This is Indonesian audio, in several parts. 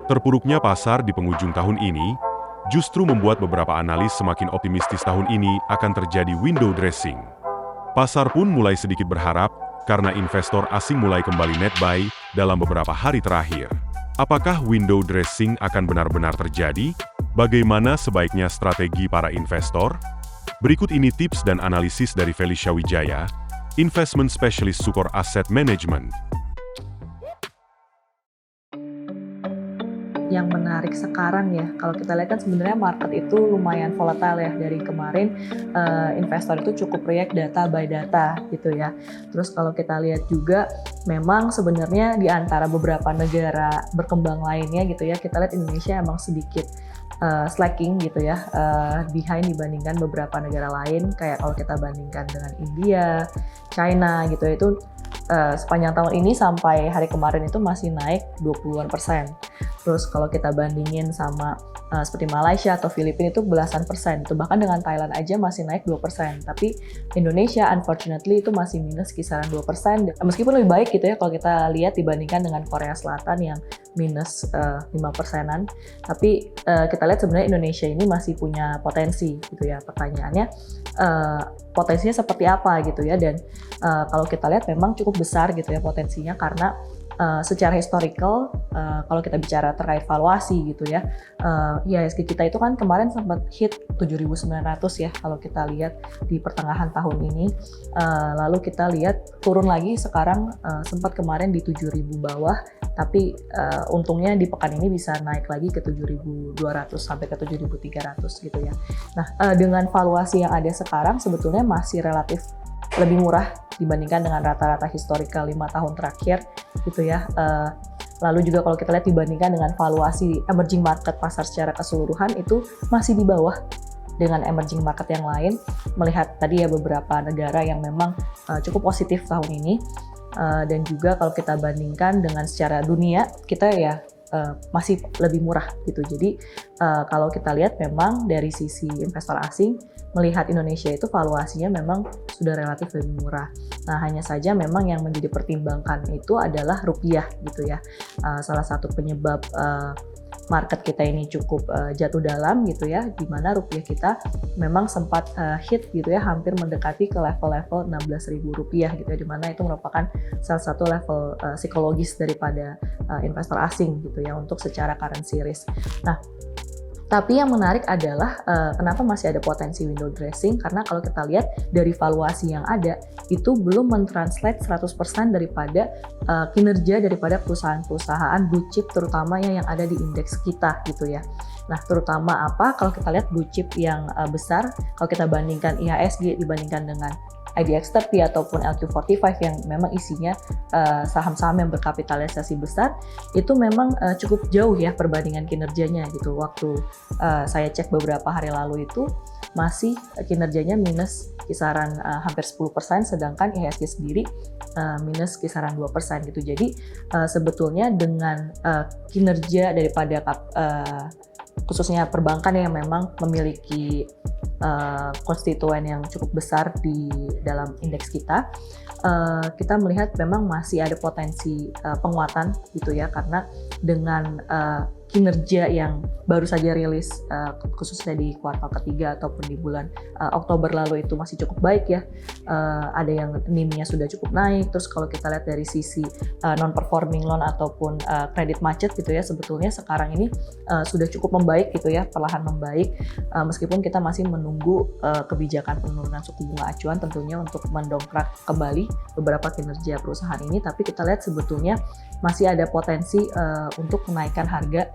Terpuruknya pasar di penghujung tahun ini justru membuat beberapa analis semakin optimistis tahun ini akan terjadi window dressing. Pasar pun mulai sedikit berharap karena investor asing mulai kembali net buy dalam beberapa hari terakhir. Apakah window dressing akan benar-benar terjadi? Bagaimana sebaiknya strategi para investor? Berikut ini tips dan analisis dari Felicia Wijaya, Investment Specialist Sukor Asset Management. Yang menarik sekarang ya, kalau kita lihat kan sebenarnya market itu lumayan volatile ya. Dari kemarin investor itu cukup react data by data gitu ya. Terus kalau kita lihat juga memang sebenarnya di antara beberapa negara berkembang lainnya gitu ya, kita lihat Indonesia emang sedikit slacking gitu ya, behind dibandingkan beberapa negara lain. Kayak kalau kita bandingkan dengan India, China gitu ya, itu sepanjang tahun ini sampai hari kemarin itu masih naik 20-an%. Terus kalau kita bandingin sama seperti Malaysia atau Filipina itu belasan persen. Itu bahkan dengan Thailand aja masih naik 2%. Tapi Indonesia unfortunately itu masih minus kisaran 2%. Meskipun lebih baik gitu ya kalau kita lihat dibandingkan dengan Korea Selatan yang minus 5%-an. Tapi kita lihat sebenarnya Indonesia ini masih punya potensi gitu ya. Pertanyaannya potensinya seperti apa gitu ya. Dan kalau kita lihat memang cukup besar gitu ya potensinya karena secara historical, kalau kita bicara terkait valuasi gitu ya, IHSG kita itu kan kemarin sempat hit 7.900 ya kalau kita lihat di pertengahan tahun ini. Lalu kita lihat turun lagi sekarang sempat kemarin di 7.000 bawah, tapi untungnya di pekan ini bisa naik lagi ke 7.200 sampai ke 7.300 gitu ya. Nah, dengan valuasi yang ada sekarang sebetulnya masih relatif lebih murah dibandingkan dengan rata-rata historical 5 tahun terakhir gitu ya. Lalu juga kalau kita lihat dibandingkan dengan valuasi emerging market pasar secara keseluruhan itu masih di bawah dengan emerging market yang lain. Melihat tadi ya beberapa negara yang memang cukup positif tahun ini, dan juga kalau kita bandingkan dengan secara dunia kita ya masih lebih murah gitu. Jadi kalau kita lihat memang dari sisi investor asing melihat Indonesia itu valuasinya memang sudah relatif lebih murah. Nah, hanya saja memang yang menjadi pertimbangan itu adalah rupiah gitu ya. Salah satu penyebab market kita ini cukup jatuh dalam gitu ya, di mana rupiah kita memang sempat hit gitu ya, hampir mendekati ke level-level 16.000 rupiah gitu ya, di mana itu merupakan salah satu level psikologis daripada investor asing gitu ya untuk secara currency risk. Nah, tapi yang menarik adalah kenapa masih ada potensi window dressing, karena kalau kita lihat dari valuasi yang ada itu belum mentranslate 100% daripada kinerja daripada perusahaan-perusahaan blue chip terutamanya yang ada di indeks kita gitu ya. Nah, terutama apa? Kalau kita lihat blue chip yang besar, kalau kita bandingkan IHSG dibandingkan dengan IDX30 ataupun LQ45 yang memang isinya saham-saham yang berkapitalisasi besar, itu memang cukup jauh ya perbandingan kinerjanya gitu. Waktu saya cek beberapa hari lalu itu masih kinerjanya minus kisaran hampir 10%, sedangkan IHSG sendiri minus kisaran 2% gitu. Jadi sebetulnya dengan kinerja daripada khususnya perbankan yang memang memiliki konstituen yang cukup besar di dalam indeks kita, kita melihat memang masih ada potensi penguatan gitu ya, karena dengan kinerja yang baru saja rilis khususnya di kuartal ketiga ataupun di bulan Oktober lalu itu masih cukup baik ya. Ada yang NIM-nya sudah cukup naik. Terus kalau kita lihat dari sisi non-performing loan ataupun kredit macet gitu ya, sebetulnya sekarang ini sudah cukup membaik gitu ya, perlahan membaik, meskipun kita masih menunggu kebijakan penurunan suku bunga acuan tentunya untuk mendongkrak kembali beberapa kinerja perusahaan ini. Tapi kita lihat sebetulnya masih ada potensi untuk menaikkan harga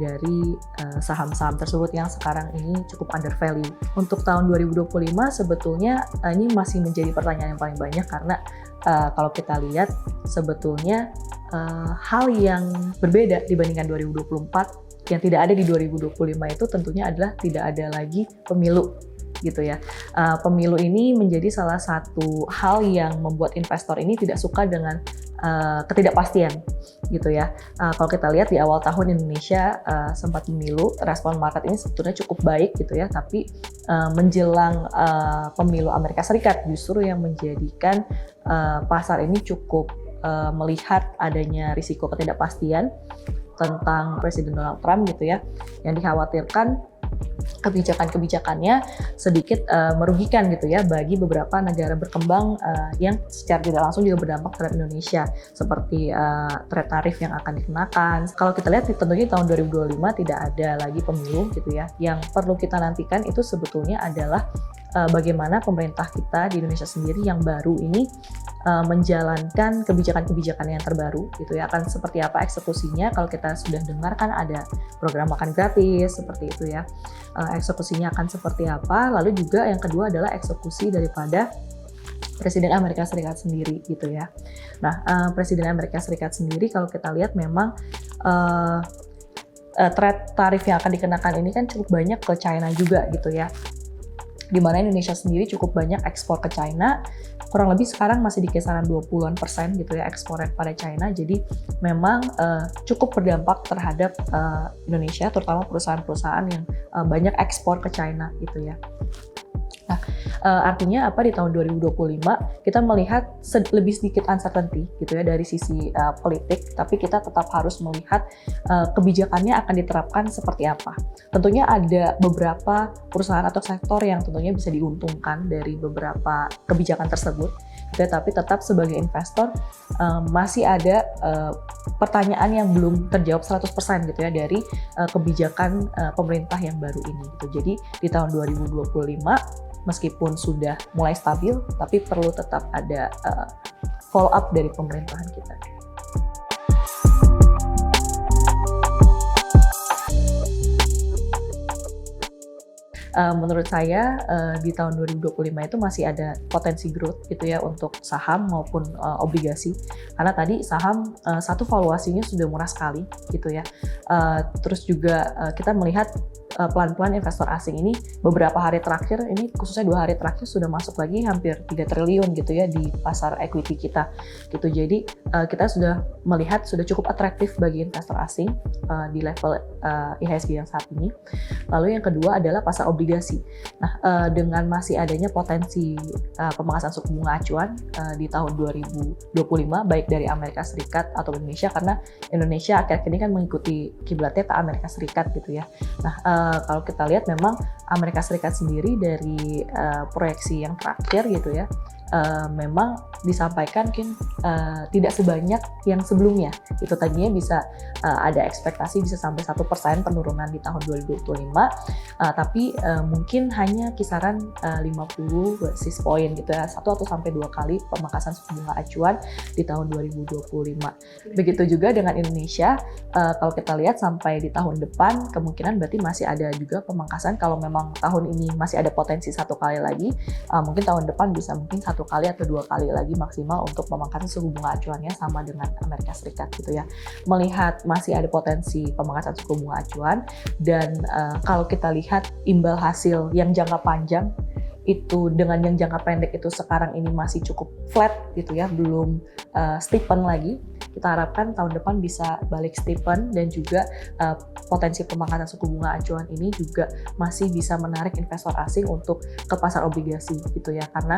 dari saham-saham tersebut yang sekarang ini cukup undervalue. Untuk tahun 2025 sebetulnya ini masih menjadi pertanyaan yang paling banyak, karena kalau kita lihat sebetulnya hal yang berbeda dibandingkan 2024 yang tidak ada di 2025 itu tentunya adalah tidak ada lagi pemilu gitu ya. Pemilu ini menjadi salah satu hal yang membuat investor ini tidak suka dengan ketidakpastian gitu ya. Kalau kita lihat di awal tahun Indonesia sempat pemilu, respon market ini sebetulnya cukup baik gitu ya, tapi menjelang pemilu Amerika Serikat justru yang menjadikan pasar ini cukup melihat adanya risiko ketidakpastian tentang Presiden Donald Trump gitu ya, yang dikhawatirkan kebijakan-kebijakannya sedikit merugikan gitu ya bagi beberapa negara berkembang yang secara tidak langsung juga berdampak terhadap Indonesia, seperti trade tarif yang akan dikenakan. Kalau kita lihat tentunya tahun 2025 tidak ada lagi pemilu gitu ya. Yang perlu kita nantikan itu sebetulnya adalah bagaimana pemerintah kita di Indonesia sendiri yang baru ini menjalankan kebijakan-kebijakan yang terbaru gitu ya. Akan seperti apa eksekusinya. Kalau kita sudah dengar kan ada program makan gratis seperti itu ya, eksekusinya akan seperti apa. Lalu juga yang kedua adalah eksekusi daripada Presiden Amerika Serikat sendiri gitu ya. Nah, Presiden Amerika Serikat sendiri kalau kita lihat memang trade tarif yang akan dikenakan ini kan cukup banyak ke China juga gitu ya, di mana Indonesia sendiri cukup banyak ekspor ke China, kurang lebih sekarang masih di kisaran 20% gitu ya ekspornya pada China. Jadi memang cukup berdampak terhadap Indonesia, terutama perusahaan-perusahaan yang banyak ekspor ke China gitu ya. Nah, artinya apa, di tahun 2025 kita melihat lebih sedikit uncertainty gitu ya dari sisi politik, tapi kita tetap harus melihat kebijakannya akan diterapkan seperti apa. Tentunya ada beberapa perusahaan atau sektor yang tentunya bisa diuntungkan dari beberapa kebijakan tersebut gitu ya, tapi tetap sebagai investor masih ada pertanyaan yang belum terjawab 100% gitu ya dari kebijakan pemerintah yang baru ini gitu. Jadi di tahun 2025 meskipun sudah mulai stabil, tapi perlu tetap ada follow up dari pemerintahan kita. Menurut saya di tahun 2025 itu masih ada potensi growth gitu ya untuk saham maupun obligasi, karena tadi saham satu valuasinya sudah murah sekali gitu ya. Terus juga kita melihat pelan-pelan investor asing ini beberapa hari terakhir ini, khususnya 2 hari terakhir sudah masuk lagi hampir 3 triliun gitu ya di pasar equity kita gitu. Jadi kita sudah melihat sudah cukup atraktif bagi investor asing di level IHSG yang saat ini. Lalu yang kedua adalah pasar obligasi. Nah, dengan masih adanya potensi pemangkasan suku bunga acuan di tahun 2025 baik dari Amerika Serikat atau Indonesia, karena Indonesia akhir-akhir ini kan mengikuti kiblatnya ke Amerika Serikat gitu ya. Nah, kalau kita lihat memang Amerika Serikat sendiri dari proyeksi yang terakhir gitu ya, memang disampaikan mungkin tidak sebanyak yang sebelumnya. Itu tadinya bisa ada ekspektasi bisa sampai 1% penurunan di tahun 2025, tapi mungkin hanya kisaran 50 basis point gitu ya, 1 atau sampai 2 kali pemangkasan suku bunga acuan di tahun 2025. Begitu juga dengan Indonesia, kalau kita lihat sampai di tahun depan kemungkinan berarti masih ada juga pemangkasan. Kalau memang tahun ini masih ada potensi 1 kali lagi, mungkin tahun depan bisa mungkin 1 kali atau 2 kali lagi maksimal untuk pemangkasan suku bunga acuannya sama dengan Amerika Serikat gitu ya. Melihat masih ada potensi pemangkasan suku bunga acuan, dan kalau kita lihat imbal hasil yang jangka panjang itu dengan yang jangka pendek itu sekarang ini masih cukup flat gitu ya, belum steepen lagi. Kita harapkan tahun depan bisa balik steepen, dan juga potensi pemangkasan suku bunga acuan ini juga masih bisa menarik investor asing untuk ke pasar obligasi gitu ya, karena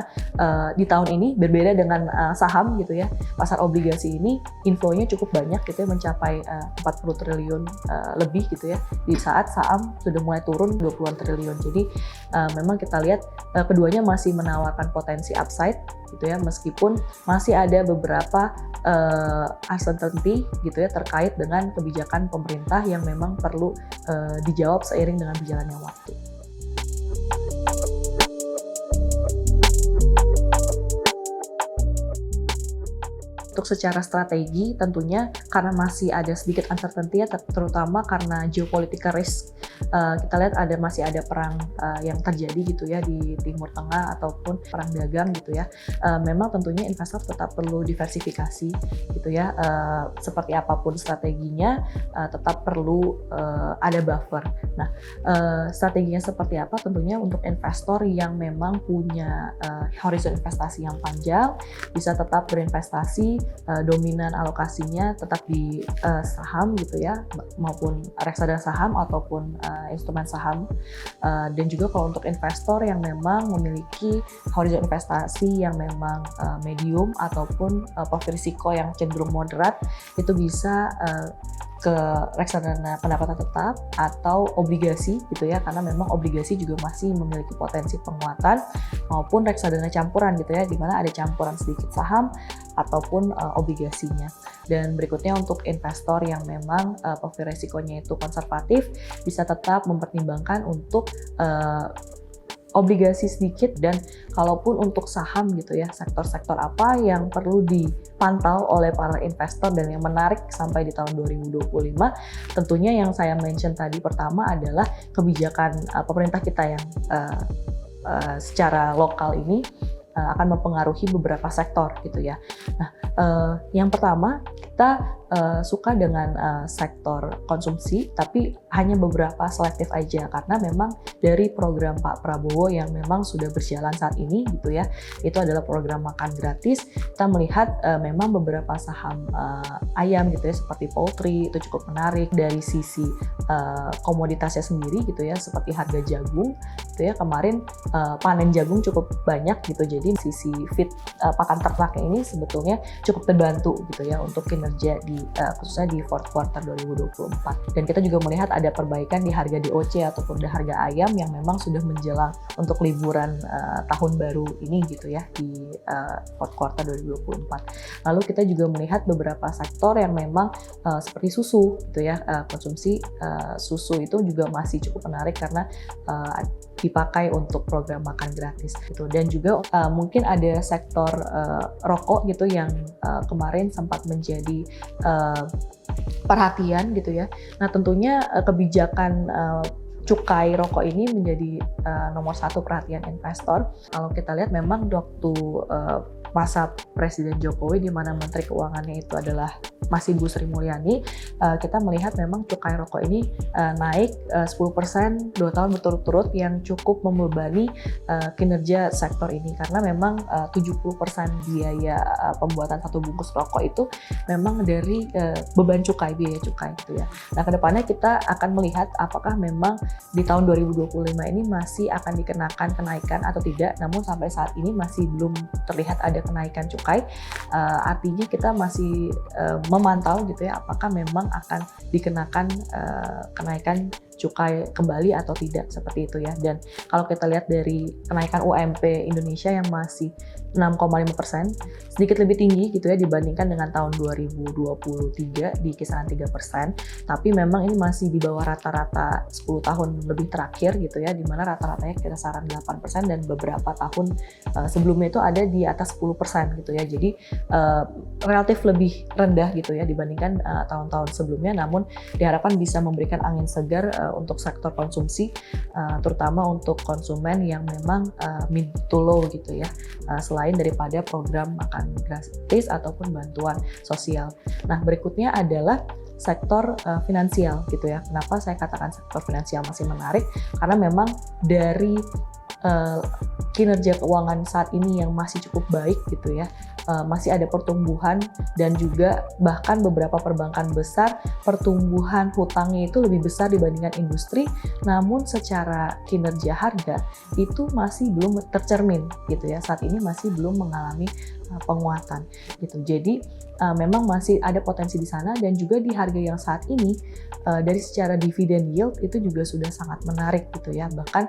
di tahun ini berbeda dengan saham gitu ya. Pasar obligasi ini inflow-nya cukup banyak gitu ya, mencapai 40 triliun lebih gitu ya, di saat saham sudah mulai turun 20-an triliun. Jadi memang kita lihat keduanya masih menawarkan potensi upside gitu ya, meskipun masih ada beberapa uncertainty gitu ya terkait dengan kebijakan pemerintah yang memang perlu dijawab seiring dengan berjalannya waktu. Untuk secara strategi tentunya karena masih ada sedikit uncertainty ya, terutama karena geopolitical risk. Kita lihat masih ada perang yang terjadi gitu ya di Timur Tengah ataupun perang dagang gitu ya. Memang tentunya investor tetap perlu diversifikasi gitu ya. Seperti apapun strateginya tetap perlu ada buffer. Nah, strateginya seperti apa? Tentunya untuk investor yang memang punya horizon investasi yang panjang, bisa tetap berinvestasi, dominan alokasinya tetap di saham gitu ya, maupun reksadana saham ataupun instrumen saham. Dan juga kalau untuk investor yang memang memiliki horizon investasi yang memang medium ataupun profil risiko yang cenderung moderat, itu bisa ke reksadana pendapatan tetap atau obligasi gitu ya, karena memang obligasi juga masih memiliki potensi penguatan, maupun reksadana campuran gitu ya, di mana ada campuran sedikit saham ataupun obligasinya. Dan berikutnya untuk investor yang memang profil resikonya itu konservatif, bisa tetap mempertimbangkan untuk obligasi sedikit, dan kalaupun untuk saham gitu ya, sektor-sektor apa yang perlu dipantau oleh para investor dan yang menarik sampai di tahun 2025, tentunya yang saya mention tadi pertama adalah kebijakan pemerintah kita yang secara lokal ini akan mempengaruhi beberapa sektor gitu ya. Nah, yang pertama kita suka dengan sektor konsumsi, tapi hanya beberapa selektif aja, karena memang dari program Pak Prabowo yang memang sudah berjalan saat ini gitu ya, itu adalah program makan gratis. Kita melihat memang beberapa saham ayam gitu ya, seperti poultry itu cukup menarik dari sisi komoditasnya sendiri gitu ya, seperti harga jagung gitu ya, kemarin panen jagung cukup banyak gitu, jadi sisi feed pakan ternaknya ini sebetulnya cukup terbantu gitu ya untuk kinerja di khususnya di fourth quarter 2024. Dan kita juga melihat ada perbaikan di harga DOC ataupun di harga ayam yang memang sudah menjelang untuk liburan tahun baru ini gitu ya, di fourth quarter 2024. Lalu kita juga melihat beberapa sektor yang memang seperti susu gitu ya, konsumsi susu itu juga masih cukup menarik karena dipakai untuk program makan gratis gitu. Dan juga mungkin ada sektor rokok gitu yang kemarin sempat menjadi perhatian gitu ya. Nah, tentunya kebijakan cukai rokok ini menjadi nomor satu perhatian investor. Kalau kita lihat memang waktu masa Presiden Jokowi, di mana Menteri Keuangannya itu adalah masih Bu Sri Mulyani, kita melihat memang cukai rokok ini naik 10% 2 tahun berturut-turut, yang cukup membebani kinerja sektor ini, karena memang 70% biaya pembuatan satu bungkus rokok itu memang dari beban cukai, biaya cukai gitu ya. Nah, kedepannya kita akan melihat apakah memang di tahun 2025 ini masih akan dikenakan kenaikan atau tidak, namun sampai saat ini masih belum terlihat ada kenaikan cukai. Artinya kita masih memantau gitu ya, apakah memang akan dikenakan kenaikan cukai kembali atau tidak, seperti itu ya. Dan kalau kita lihat dari kenaikan UMP Indonesia yang masih 6,5%, sedikit lebih tinggi gitu ya dibandingkan dengan tahun 2023 di kisaran 3%, tapi memang ini masih di bawah rata-rata 10 tahun lebih terakhir gitu ya, di mana rata-ratanya kisaran 8% dan beberapa tahun sebelumnya itu ada di atas 10% gitu ya. Jadi relatif lebih rendah gitu ya dibandingkan tahun-tahun sebelumnya, namun diharapkan bisa memberikan angin segar untuk sektor konsumsi, terutama untuk konsumen yang memang mid to low gitu ya, selain daripada program makan gratis ataupun bantuan sosial. Nah, berikutnya adalah sektor finansial gitu ya. Kenapa saya katakan sektor finansial masih menarik? Karena memang dari kinerja keuangan saat ini yang masih cukup baik gitu ya, masih ada pertumbuhan, dan juga bahkan beberapa perbankan besar pertumbuhan hutangnya itu lebih besar dibandingkan industri, namun secara kinerja harga itu masih belum tercermin gitu ya, saat ini masih belum mengalami penguatan gitu. Jadi memang masih ada potensi di sana, dan juga di harga yang saat ini dari secara dividen yield itu juga sudah sangat menarik gitu ya. Bahkan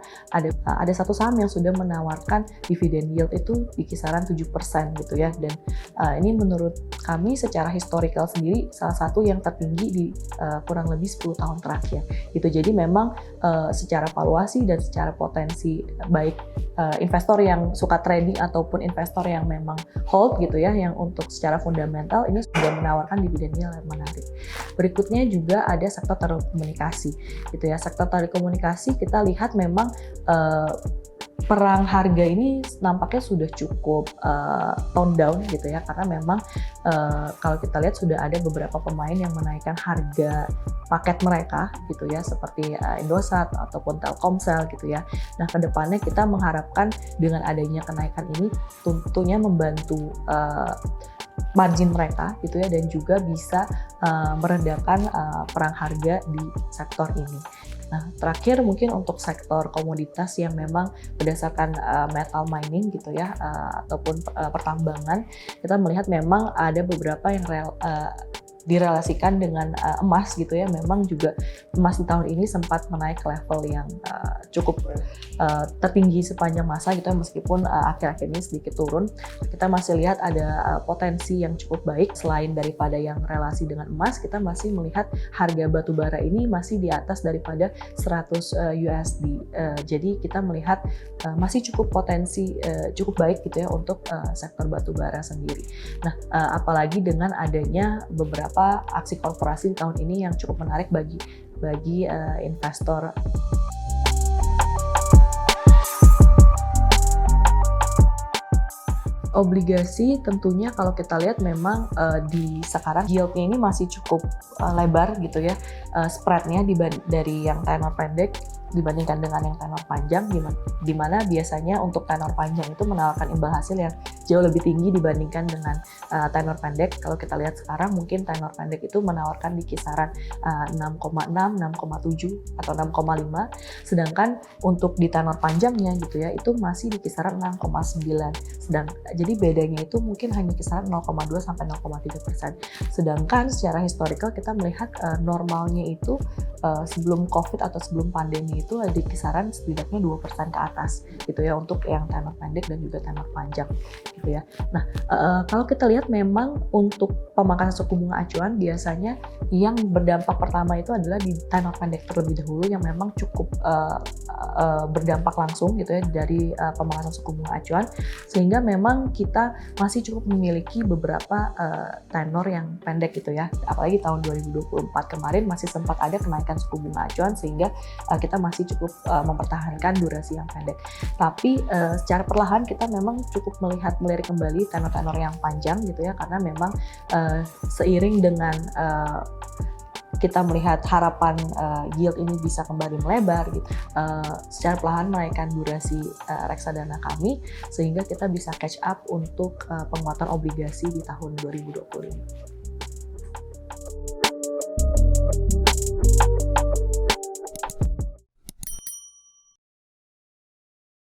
ada satu saham yang sudah menawarkan dividen yield itu di kisaran 7% gitu ya. Dan ini menurut kami secara historical sendiri salah satu yang tertinggi di kurang lebih 10 tahun terakhir gitu. Jadi memang secara valuasi dan secara potensi, baik investor yang suka trading ataupun investor yang memang hold gitu ya, yang untuk secara fundamental ini sudah menawarkan dividen yield yang menarik. Berikutnya juga ada sektor telekomunikasi gitu ya. Sektor telekomunikasi kita lihat memang perang harga ini nampaknya sudah cukup tone down gitu ya, karena memang kalau kita lihat sudah ada beberapa pemain yang menaikkan harga paket mereka gitu ya, seperti Indosat ataupun Telkomsel gitu ya. Nah, kedepannya kita mengharapkan dengan adanya kenaikan ini tentunya membantu margin mereka gitu ya, dan juga bisa meredakan perang harga di sektor ini. Nah, terakhir mungkin untuk sektor komoditas yang memang berdasarkan metal mining gitu ya, ataupun pertambangan, kita melihat memang ada beberapa yang direlasikan dengan emas gitu ya, memang juga emas di tahun ini sempat menaik ke level yang cukup tertinggi sepanjang masa gitu ya, meskipun akhir-akhir ini sedikit turun. Kita masih lihat ada potensi yang cukup baik. Selain daripada yang relasi dengan emas, kita masih melihat harga batu bara ini masih di atas daripada 100 USD. Jadi kita melihat masih cukup potensi cukup baik gitu ya untuk sektor batu bara sendiri. Nah, apalagi dengan adanya beberapa aksi korporasi di tahun ini yang cukup menarik bagi investor. Obligasi tentunya kalau kita lihat memang di sekarang yieldnya ini masih cukup lebar gitu ya, spreadnya dari yang tenor pendek dibandingkan dengan yang tenor panjang, di mana biasanya untuk tenor panjang itu menawarkan imbal hasil yang jauh lebih tinggi dibandingkan dengan tenor pendek. Kalau kita lihat sekarang mungkin tenor pendek itu menawarkan di kisaran 6,6, 6,7 atau 6,5, sedangkan untuk di tenor panjangnya gitu ya itu masih di kisaran 6,9. Jadi bedanya itu mungkin hanya kisaran 0,2 sampai 0,3%. Sedangkan secara historical kita melihat normalnya itu sebelum COVID atau sebelum pandemi itu ada di kisaran setidaknya 2% ke atas gitu ya untuk yang tenor pendek dan juga tenor panjang gitu ya. Nah, kalau kita lihat memang untuk pemangkasan suku bunga acuan biasanya yang berdampak pertama itu adalah di tenor pendek terlebih dahulu yang memang cukup berdampak langsung gitu ya dari pemangkasan suku bunga acuan, sehingga memang kita masih cukup memiliki beberapa tenor yang pendek gitu ya. Apalagi tahun 2024 kemarin masih sempat ada kenaikan suku bunga acuan sehingga kita masih cukup mempertahankan durasi yang pendek. Tapi secara perlahan kita memang cukup melirik kembali tenor-tenor yang panjang gitu ya, karena memang seiring dengan kita melihat harapan yield ini bisa kembali melebar gitu, secara perlahan menaikkan durasi reksadana kami sehingga kita bisa catch up untuk penguatan obligasi di tahun 2025.